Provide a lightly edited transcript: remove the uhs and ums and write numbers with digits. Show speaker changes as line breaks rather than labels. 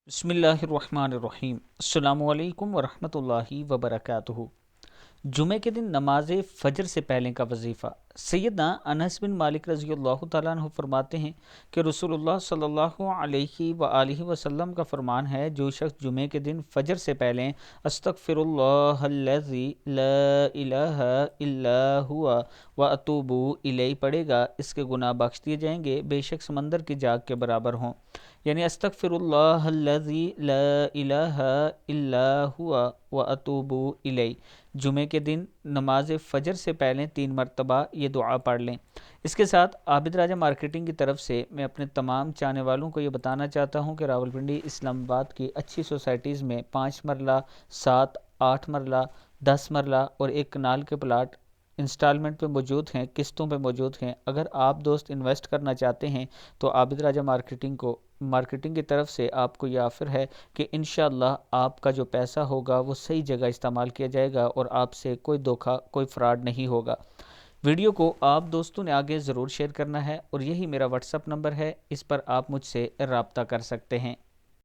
बिस्मिल्लाहिर्रहमानिर्रहीम। अस्सलामु अलैकुम वरहमतुल्लाहि वबरकातुहू। जुमे के दिन नमाज फ़जर से पहले का वजीफ़ा। सैयदना अनस बिन मालिक रज़ियल्लाहु तआला अन्हु फरमाते हैं कि रसूलुल्लाह सल्लल्लाहु अलैहि वआलिहि वसल्लम का फरमान है, जो शख्स जुमे के दिन फ़जर से पहले अस्तग़फिरुल्लाहल्लज़ी ला इलाहा इल्ला हुवा व अतूबु इलैहि पढ़ेगा, इसके गुनाह बख्श दिए जाएंगे, बेशक समंदर की जाग के बराबर हों। यानी अस्तग़फिरुल्लाहल्लज़ी ला इलाहा इल्ला हुवा व अतूबु इलैहि। जुमे के दिन नमाज फ़जर से पहले 3 मरतबा ये दुआ पढ़ लें। इसके साथ आबिद राजा मार्केटिंग की तरफ से मैं अपने तमाम चाहने वालों को ये बताना चाहता हूँ कि रावलपिंडी इस्लामाबाद की अच्छी सोसाइटीज़ में 5 मरला, 7, 8 मरला, 10 मरला और एक कनाल के प्लाट इंस्टॉलमेंट पे मौजूद हैं, किस्तों पे मौजूद हैं। अगर आप दोस्त इन्वेस्ट करना चाहते हैं तो आबिद राजा मार्केटिंग की तरफ से आपको ये ऑफ़र है कि इंशाअल्लाह आपका जो पैसा होगा वो सही जगह इस्तेमाल किया जाएगा और आपसे कोई धोखा, कोई फ्रॉड नहीं होगा। वीडियो को आप दोस्तों ने आगे ज़रूर शेयर करना है और यही मेरा व्हाट्सअप नंबर है, इस पर आप मुझसे रब्ता कर सकते हैं।